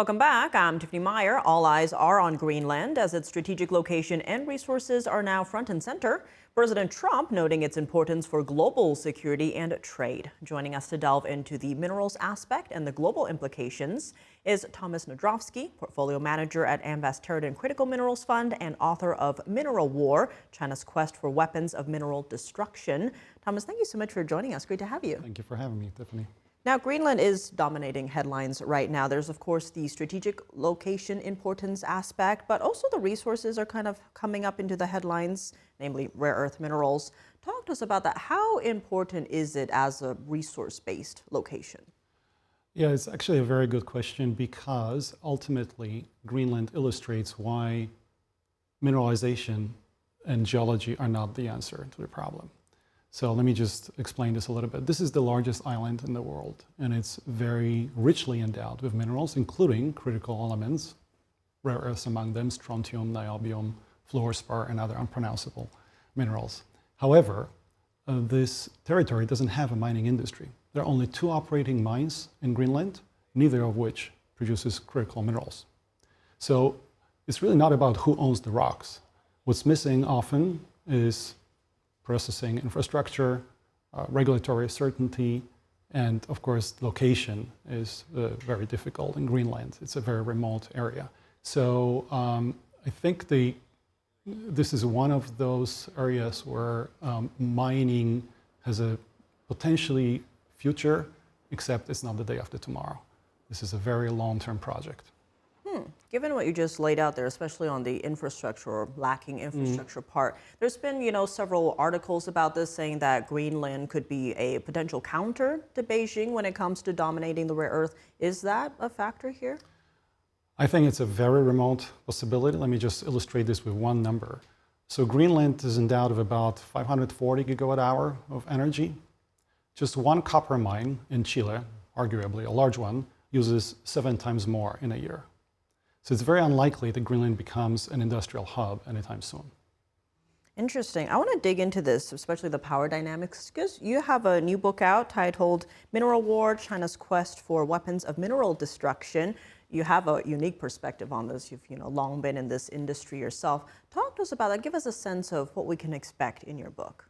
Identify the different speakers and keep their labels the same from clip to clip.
Speaker 1: Welcome back. I'm Tiffany Meyer. All eyes are on Greenland as its strategic location and resources are now front and center. President Trump noting its importance for global security and trade. Joining us to delve into the minerals aspect and the global implications is Tomasz Nadrowski, portfolio manager at Amvest Terraden Critical Minerals Fund and author of Mineral War, China's Quest for Weapons of Mineral Destruction. Tomasz, thank you so much for joining us. Great to have you.
Speaker 2: Thank you for having me, Tiffany.
Speaker 1: Now, Greenland is dominating headlines right now. There's, of course, the strategic location importance aspect, but also the resources are kind of coming up into the headlines, namely rare earth minerals. Talk to us about that. How important is it as a resource-based location?
Speaker 2: Yeah, it's actually a very good question because ultimately Greenland illustrates why mineralization and geology are not the answer to the problem. So let me just explain this a little bit. This is the largest island in the world, and it's very richly endowed with minerals, including critical elements, rare earths among them, strontium, niobium, fluorspar, and other unpronounceable minerals. However, this territory doesn't have a mining industry. There are only 2 operating mines in Greenland, neither of which produces critical minerals. So it's really not about who owns the rocks. What's missing often is processing infrastructure, regulatory certainty, and of course location is very difficult in Greenland. It's a very remote area. So I think this is one of those areas where mining has a potentially future, except it's not the day after tomorrow. This is a very long-term project.
Speaker 1: Given what you just laid out there, especially on the infrastructure or lacking infrastructure part, there's been, several articles about this saying that Greenland could be a potential counter to Beijing when it comes to dominating the rare earth. Is that a factor here?
Speaker 2: I think it's a very remote possibility. Let me just illustrate this with one number. So Greenland is endowed with about 540 gigawatt hour of energy. Just one copper mine in Chile, arguably a large one, uses 7 times more in a year. So it's very unlikely that Greenland becomes an industrial hub anytime soon.
Speaker 1: Interesting. I want to dig into this, especially the power dynamics, because you have a new book out titled Mineral War, China's Quest for Weapons of Mineral Destruction. You have a unique perspective on this. You've long been in this industry yourself. Talk to us about that. Give us a sense of what we can expect in your book.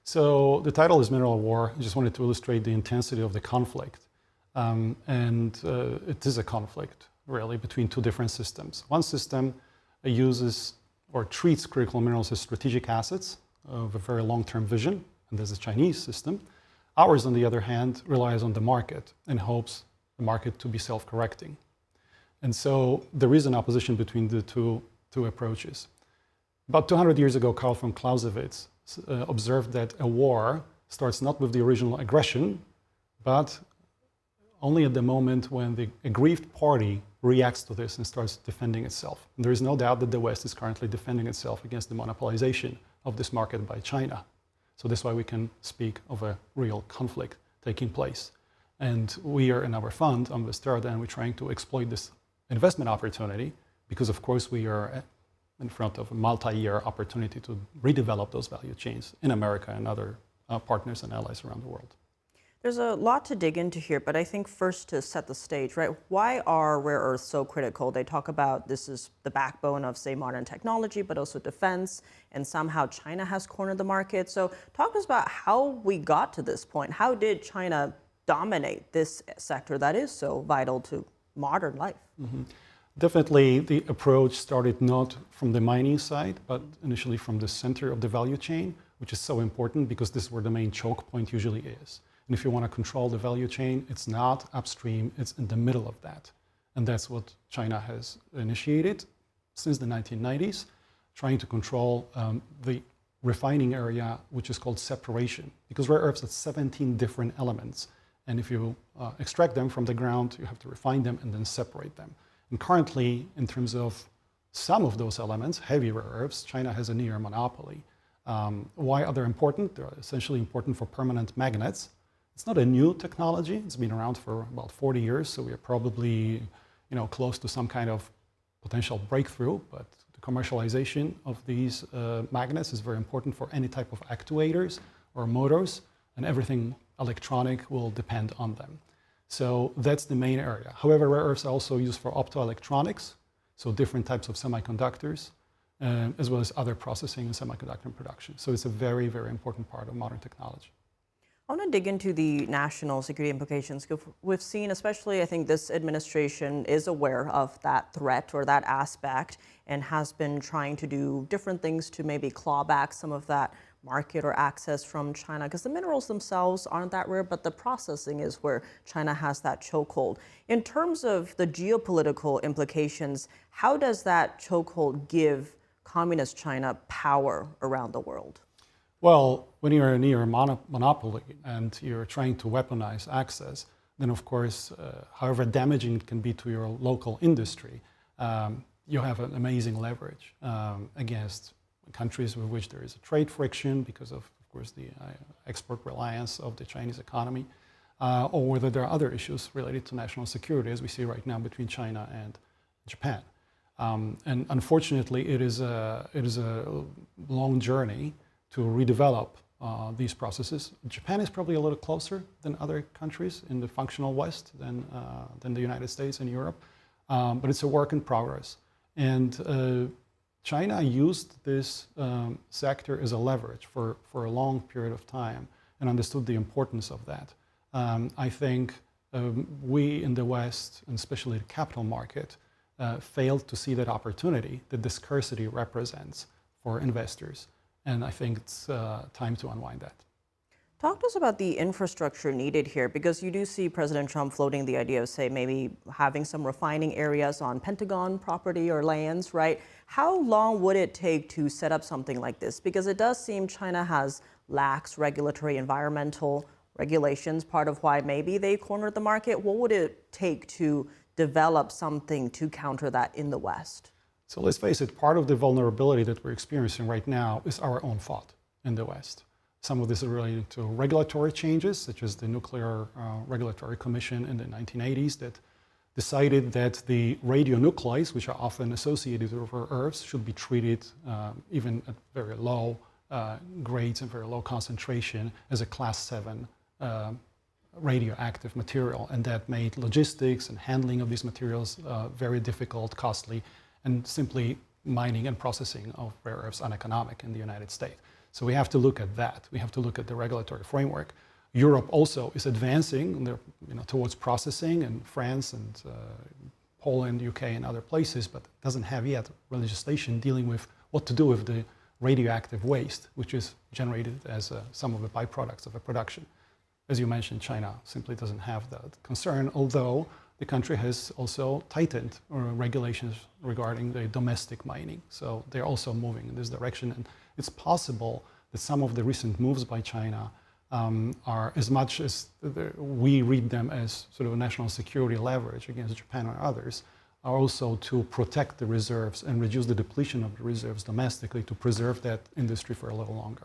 Speaker 2: So the title is Mineral War. I just wanted to illustrate the intensity of the conflict. It is a conflict, really, between 2 different systems. One system uses or treats critical minerals as strategic assets of a very long-term vision, and there's a Chinese system. Ours, on the other hand, relies on the market and hopes the market to be self-correcting. And so there is an opposition between the two approaches. About 200 years ago, Karl von Clausewitz observed that a war starts not with the original aggression, but only at the moment when the aggrieved party reacts to this and starts defending itself. And there is no doubt that the West is currently defending itself against the monopolization of this market by China. So that's why we can speak of a real conflict taking place. And we are in our fund, Amvest Terraden, we're trying to exploit this investment opportunity because, of course, we are in front of a multi-year opportunity to redevelop those value chains in America and other partners and allies around the world.
Speaker 1: There's a lot to dig into here, but I think first to set the stage, right? Why are rare earths so critical? They talk about this is the backbone of, say, modern technology, but also defense, and somehow China has cornered the market. So talk to us about how we got to this point. How did China dominate this sector that is so vital to modern life?
Speaker 2: Definitely the approach started not from the mining side, but initially from the center of the value chain, which is so important because this is where the main choke point usually is. And if you want to control the value chain, it's not upstream, it's in the middle of that. And that's what China has initiated since the 1990s, trying to control the refining area, which is called separation. Because rare earths have 17 different elements. And if you extract them from the ground, you have to refine them and then separate them. And currently, in terms of some of those elements, heavy rare earths, China has a near monopoly. Why are they important? They're essentially important for permanent magnets. It's not a new technology. It's been around for about 40 years, so we are probably close to some kind of potential breakthrough, but the commercialization of these magnets is very important for any type of actuators or motors, and everything electronic will depend on them. So that's the main area. However, rare earths are also used for optoelectronics, so different types of semiconductors, as well as other processing and semiconductor production. So it's a very, very important part of modern technology.
Speaker 1: I want to dig into the national security implications. We've seen, especially, I think this administration is aware of that threat or that aspect and has been trying to do different things to maybe claw back some of that market or access from China, because the minerals themselves aren't that rare, but the processing is where China has that chokehold. In terms of the geopolitical implications, how does that chokehold give communist China power around the world?
Speaker 2: Well, when you're near a monopoly and you're trying to weaponize access, then of course, however damaging it can be to your local industry, you have an amazing leverage against countries with which there is a trade friction because of course, the export reliance of the Chinese economy, or whether there are other issues related to national security, as we see right now between China and Japan. And unfortunately, it is a long journey to redevelop these processes. Japan is probably a little closer than other countries in the functional West than the United States and Europe, but it's a work in progress. And China used this sector as a leverage for a long period of time and understood the importance of that. I think we in the West, and especially the capital market, failed to see that opportunity that the scarcity represents for investors. And I think it's time to unwind that.
Speaker 1: Talk to us about the infrastructure needed here, because you do see President Trump floating the idea of, say, maybe having some refining areas on Pentagon property or lands, right? How long would it take to set up something like this? Because it does seem China has lax regulatory environmental regulations, part of why maybe they cornered the market. What would it take to develop something to counter that in the West?
Speaker 2: So let's face it, part of the vulnerability that we're experiencing right now is our own fault in the West. Some of this is related to regulatory changes, such as the Nuclear Regulatory Commission in the 1980s that decided that the radionuclides, which are often associated with rare earths, should be treated even at very low grades and very low concentration as a class 7 radioactive material. And that made logistics and handling of these materials very difficult, costly, and simply mining and processing of rare earths uneconomic in the United States. So we have to look at that. We have to look at the regulatory framework. Europe also is advancing towards processing, and France and Poland, UK, and other places, but doesn't have yet legislation dealing with what to do with the radioactive waste, which is generated as some of the byproducts of a production. As you mentioned, China simply doesn't have that concern, although the country has also tightened regulations regarding the domestic mining. So they're also moving in this direction. And it's possible that some of the recent moves by China are, as much as we read them as sort of a national security leverage against Japan or others, are also to protect the reserves and reduce the depletion of the reserves domestically to preserve that industry for a little longer.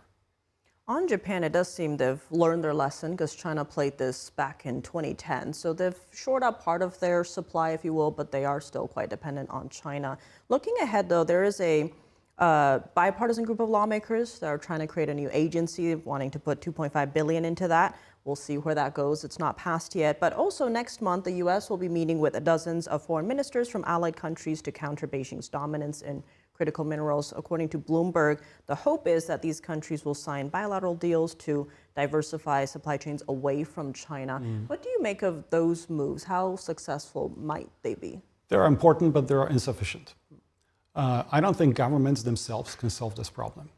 Speaker 1: On Japan, it does seem they've learned their lesson, because China played this back in 2010. So they've shored up part of their supply, if you will, but they are still quite dependent on China. Looking ahead, though, there is a bipartisan group of lawmakers that are trying to create a new agency, wanting to put $2.5 billion into that. We'll see where that goes. It's not passed yet. But also next month, the U.S. will be meeting with dozens of foreign ministers from allied countries to counter Beijing's dominance in critical minerals. According to Bloomberg, the hope is that these countries will sign bilateral deals to diversify supply chains away from China. What do you make of those moves? How successful might they be?
Speaker 2: They're important, but they're insufficient. I don't think governments themselves can solve this problem.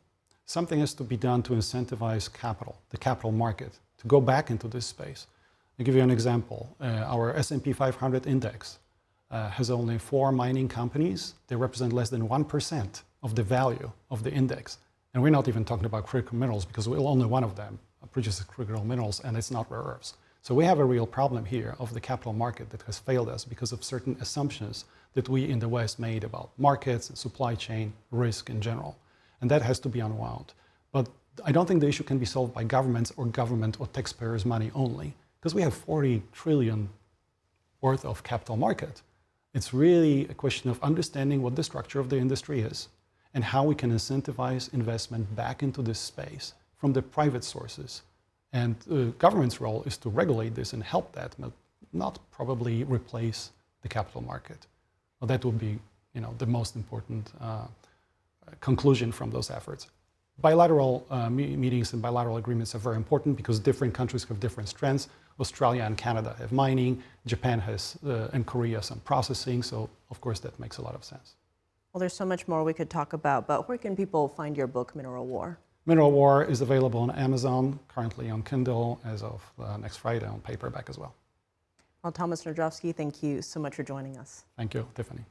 Speaker 2: Something has to be done to incentivize capital, the capital market, to go back into this space. I'll give you an example. Our S&P 500 index has only 4 mining companies. They represent less than 1% of the value of the index. And we're not even talking about critical minerals, because only one of them produces critical minerals, and it's not rare earths. So we have a real problem here of the capital market that has failed us because of certain assumptions that we in the West made about markets and supply chain risk in general. And that has to be unwound. But I don't think the issue can be solved by governments or government or taxpayers' money only, because we have 40 trillion worth of capital market. It's really a question of understanding what the structure of the industry is and how we can incentivize investment back into this space from the private sources. And the government's role is to regulate this and help that. But not probably replace the capital market. Well, that would be, the most important conclusion from those efforts. Bilateral meetings and bilateral agreements are very important because different countries have different strengths. Australia and Canada have mining, Japan has, and Korea some processing, so of course that makes a lot of sense.
Speaker 1: Well, there's so much more we could talk about, but where can people find your book, Mineral War?
Speaker 2: Mineral War is available on Amazon, currently on Kindle, as of next Friday on paperback as well.
Speaker 1: Well, Tomasz Nadrowski, thank you so much for joining us.
Speaker 2: Thank you, Tiffany.